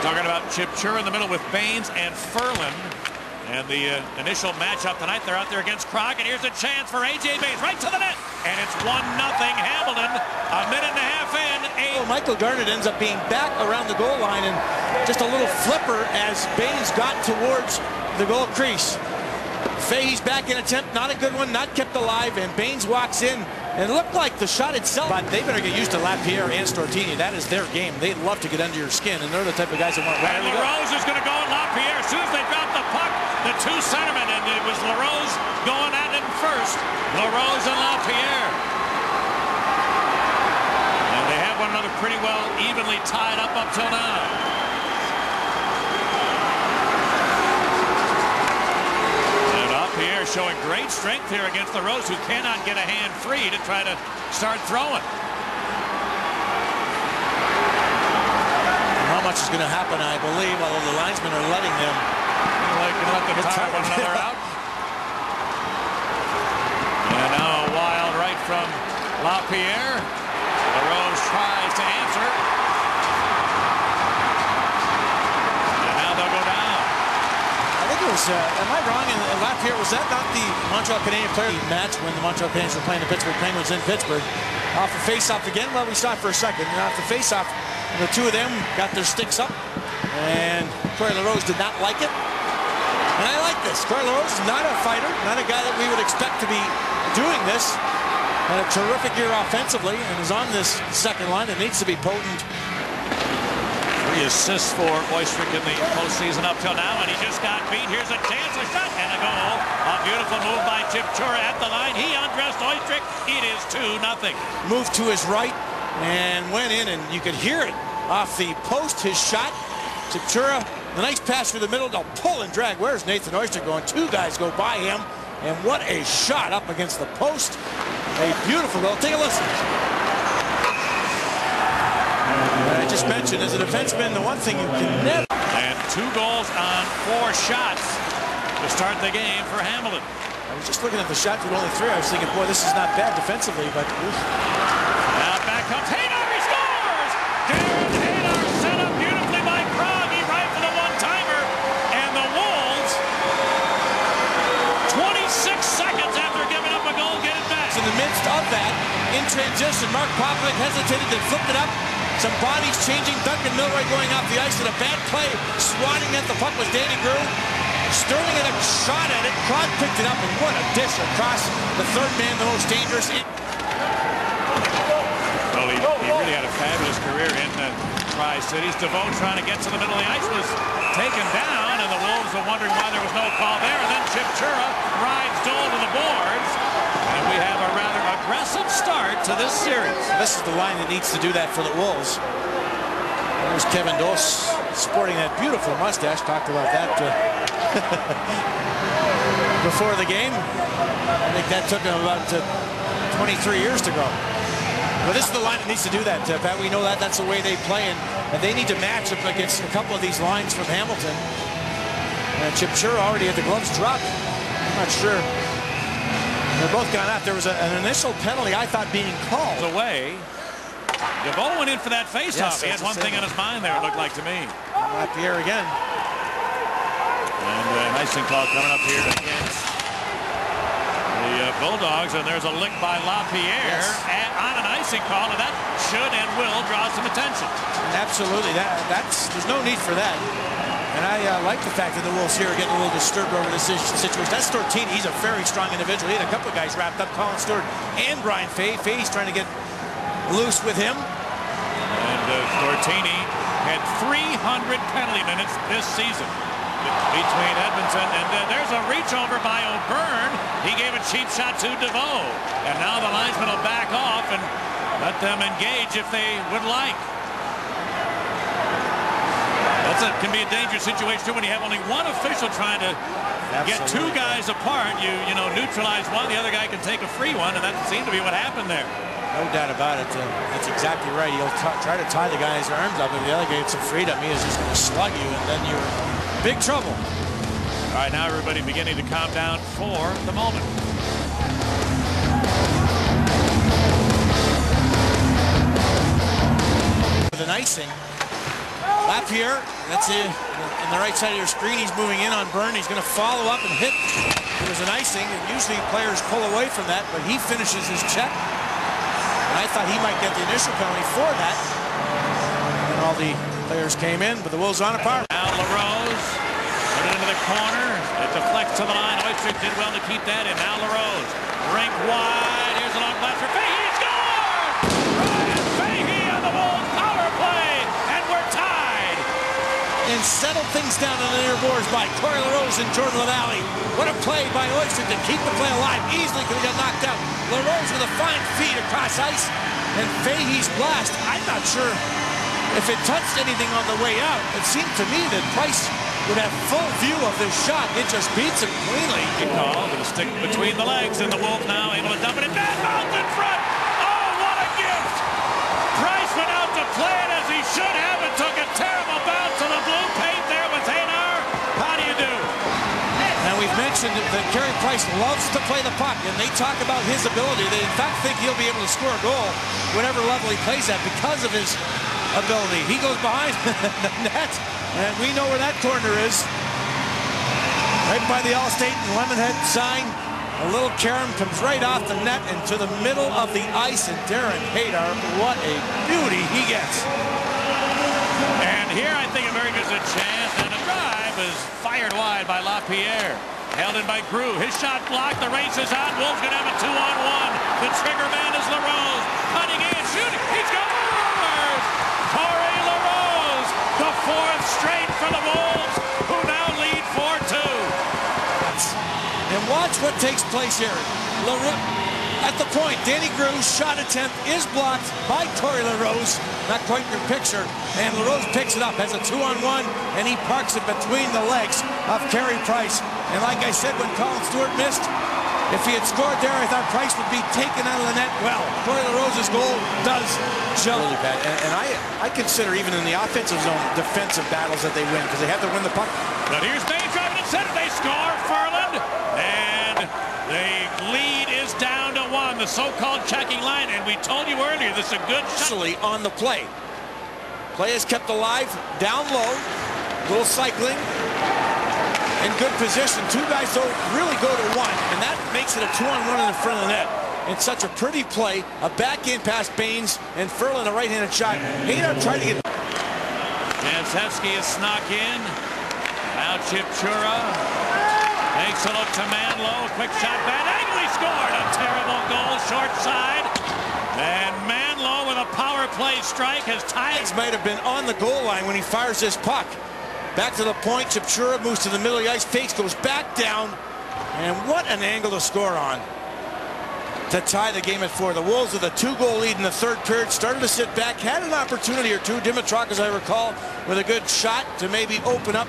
Talking about Chipchura in the middle with Baines and Ferland. And the initial matchup tonight, they're out there against Croc, and here's a chance for A.J. Baines, right to the net. And it's 1-0 Hamilton, a minute and a half in. Well, Michael Garnett ends up being back around the goal line, and just a little flipper as Baines got towards the goal crease. Fahey's back in attempt, not a good one, not kept alive, and Baines walks in. And it looked like the shot itself, but they better get used to Lapierre and Stortini. That is their game. They love to get under your skin, and they're the type of guys that want to run. And LaRose is going to go at Lapierre. As soon as they drop the puck, the two centermen, and it was LaRose going at it first. LaRose and Lapierre. And they have one another pretty well evenly tied up till now. Lapierre showing great strength here against LaRose, who cannot get a hand free to try to start throwing. How much is going to happen, I believe, although the linesmen are letting them. Like let them tire one another out. And now a wild right from Lapierre. LaRose tries to answer. And now they'll go down. I think it was, am I wrong? And Lapierre, was that not the Montreal Canadiens player match when the Montreal Canadiens were playing the Pittsburgh Penguins in Pittsburgh? Off a face-off again. Well, we saw it for a second. And off the face-off, the two of them got their sticks up. And Corey LaRose did not like it. And I like this. Corey LaRose is not a fighter, not a guy that we would expect to be doing this. Had a terrific year offensively and is on this second line. It needs to be potent. 3 assists for Oystrick in the postseason up till now, and he just got beat. Here's a chance, a shot, and a goal. A beautiful move by Chipchura at the line. He undressed Oystrick. It is 2-0. Moved to his right and went in, and you could hear it off the post. His shot. Chipchura, the nice pass through the middle. They'll pull and drag. Where's Nathan Oystrick going? Two guys go by him, and what a shot up against the post. A beautiful goal. Take a listen. I just mentioned, as a defenseman, the one thing you can never... And 2 goals on 4 shots to start the game for Hamilton. I was just looking at the shots with only 3. I was thinking, boy, this is not bad defensively, but... Now back comes Hadar, he scores! Darren Hadar set up beautifully by Krog. He right for the one-timer. And the Wolves, 26 seconds after giving up a goal, get it back. In the midst of that, in transition, Mark Popovic hesitated, then flipped it up. Some bodies changing. Duncan Milroy going off the ice with a bad play. Swatting at the puck was Danny Grew. Sterling had a shot at it. Krog picked it up, and what a dish across the third man, the most dangerous. Well, he really had a fabulous career in the Tri-Cities. DeVoe trying to get to the middle of the ice was taken down, and the Wolves were wondering why there was no call there. And then Chipchura rides Dole to the boards. And we have a rather aggressive start to this series. This is the line that needs to do that for the Wolves. There's Kevin Dole sporting that beautiful mustache. Talked about that before the game. I think that took him about 23 years to grow. But this is the line that needs to do that, Pat. We know that that's the way they play, and they need to match up against a couple of these lines from Hamilton. And Chipchura already had the gloves dropped. I'm not sure. They're both gone out. There was an initial penalty, I thought, being called. Away. DeVoe went in for that face-off. Yes, he had one thing on his mind there, it looked like to me. Lapierre again. And an icing call coming up here against the Bulldogs. And there's a lick by Lapierre on an icing call. And that should and will draw some attention. Absolutely. There's no need for that. And I like the fact that the Wolves here are getting a little disturbed over this situation. That's Stortini. He's a very strong individual. He had a couple of guys wrapped up, Colin Stewart and Brian Fahey. Fahey's trying to get loose with him. And Stortini had 300 penalty minutes this season between Edmonton. And there's a reach over by O'Byrne. He gave a cheap shot to DeVoe. And now the linesman will back off and let them engage if they would like. That can be a dangerous situation too when you have only one official trying to get 2 guys apart. You neutralize one, the other guy can take a free one, and that seemed to be what happened there. No doubt about it. That's exactly right. He'll try to tie the guy's arms up. If the other guy gets some freedom, he is just going to slug you, and then you're in big trouble. All right, now everybody beginning to calm down for the moment. With an icing. Lapierre, that's it. On the right side of your screen, he's moving in on Byrne. He's going to follow up and hit. It was an icing, and usually players pull away from that, but he finishes his check. And I thought he might get the initial penalty for that. And all the players came in, but the Wolves on a par. Now LaRose put it into the corner. It deflects to the line. Oyster did well to keep that in. Now LaRose, rink wide. Here's a long blast for Fahey. He scores! Ryan Fahey on the Wolves power play, and we're tied. And settled things down on the near boards by Corey LaRose and Jordan LaValle. What a play by Oyster to keep the play alive. Easily could have got knocked out. LaRose with a fine feed across ice, and Fahey's blast. I'm not sure if it touched anything on the way out. It seemed to me that Price would have full view of this shot. It just beats him cleanly. Good call, with a stick between the legs, and the Wolves now able to dump it in. Van Mounts in front. Oh, what a gift! Price went out to play it as he should have and took a terrible bounce to the blue paint there with Hanar. How do you do? And we've mentioned that Carey Price loves to play the puck, and they talk about his ability. They, in fact, think he'll be able to score a goal whatever level he plays at because of his ability. He goes behind the net, and we know where that corner is. Right by the Allstate and Lemonhead sign. A little carom comes right off the net into the middle of the ice, and Darren Haydar, what a beauty he gets. And here I think America's a chance, and a drive is fired wide by Lapierre. Held in by Grew. His shot blocked. The race is on. Wolves going to have a 2-on-1. The trigger man is LaRose. Cutting in, shooting. He scores! Corey LaRose, the fourth straight for the Wolves, who now lead 4-2. And watch what takes place here. At the point, Danny Grew's shot attempt is blocked by Corey LaRose. Not quite in your picture. And LaRose picks it up, has a 2-on-1, and he parks it between the legs of Carey Price. And like I said, when Colin Stewart missed, if he had scored there, I thought Price would be taken out of the net. Well, Corey LaRose's goal does jump. Really bad. And I consider even in the offensive zone defensive battles that they win because they have to win the puck. But here's May driving in center. They score. Ferland. And the lead is down to 1. The so-called checking line. And we told you earlier, this is a good shot. On the play. Play is kept alive. Down low. Little cycling. In good position. Two guys don't really go to one. And that makes it a 2-on-1 in the front of the net. It's such a pretty play. A backhand pass Baines and Ferland a right-handed shot. Haydar tried to get... Jansevsky is snuck in. Now Chipchura takes a look to Manlow. Quick shot. Van Agley scored. A terrible goal. Short side. And Manlow with a power play strike has tied. Might have been on the goal line when he fires this puck. Back to the point. Chipchura moves to the middle of the ice. Fakes, goes back down. And what an angle to score on. To tie the game at 4. The Wolves with a 2-goal lead in the third period. Started to sit back. Had an opportunity or two. Dimitrov, as I recall, with a good shot to maybe open up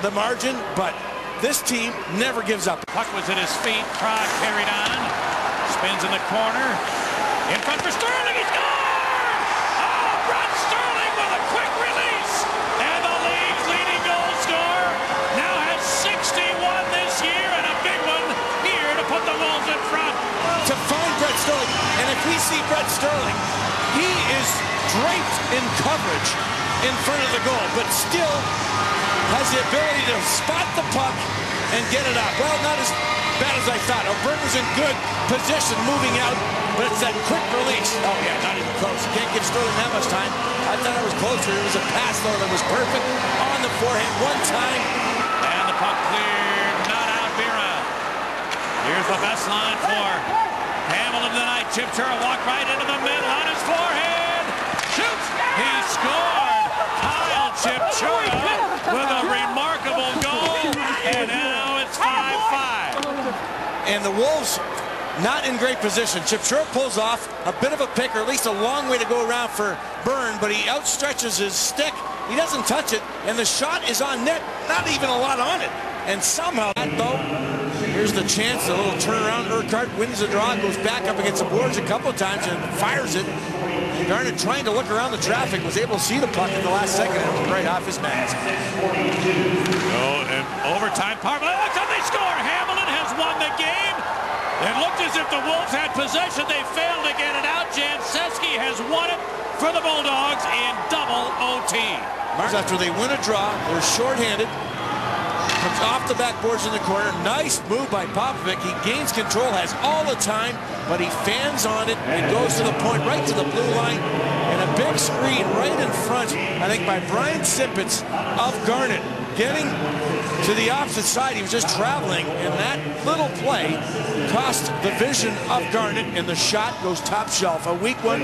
the margin. But this team never gives up. Puck was at his feet. Prague carried on. Spins in the corner. In front for Sterling. He scored! Oh, Rod Sterling with a quick release. And the league's leading goal scorer now has 61 this year, and a big one here to put the Wolves in front. To find Brett Sterling, and if we see Brett Sterling, he is draped in coverage in front of the goal, but still has the ability to spot the puck and get it up. Well, not as bad as I thought. O'Byrne was in good position moving out, but it's that quick release. Oh yeah, not even close. You can't give Sterling that much time. I thought it was closer. It was a pass, though, that was perfect on the forehand one time. And the puck cleared, not out, Vera. Here's the best line for Hamilton tonight. Chipchura walked right into the middle on his forehand. Shoots. He scored. Kyle Chipchura with a remarkable goal. And now it's 5-5. And the Wolves not in great position. Chipchura pulls off a bit of a pick, or at least a long way to go around for Byrne, but he outstretches his stick. He doesn't touch it, and the shot is on net. Not even a lot on it. And somehow, though, here's the chance, a little turnaround. Urquhart wins the draw, goes back up against the boards a couple of times and fires it. And Garnett, trying to look around the traffic, was able to see the puck at the last second and it was right off his mask. Oh, and overtime power play. Looks like they score. Hamilton has won the game. It looked as if the Wolves had possession. They failed to get it out. Janczeski has won it for the Bulldogs in double OT. After they win a draw, they're shorthanded. Comes off the backboards in the corner. Nice move by Popovic. He gains control, has all the time, but he fans on it and goes to the point, right to the blue line. And a big screen right in front, I think, by Brian Sippets of Garnet. Getting to the opposite side, he was just traveling, and that little play cost the vision of Garnet, and the shot goes top shelf. A weak one.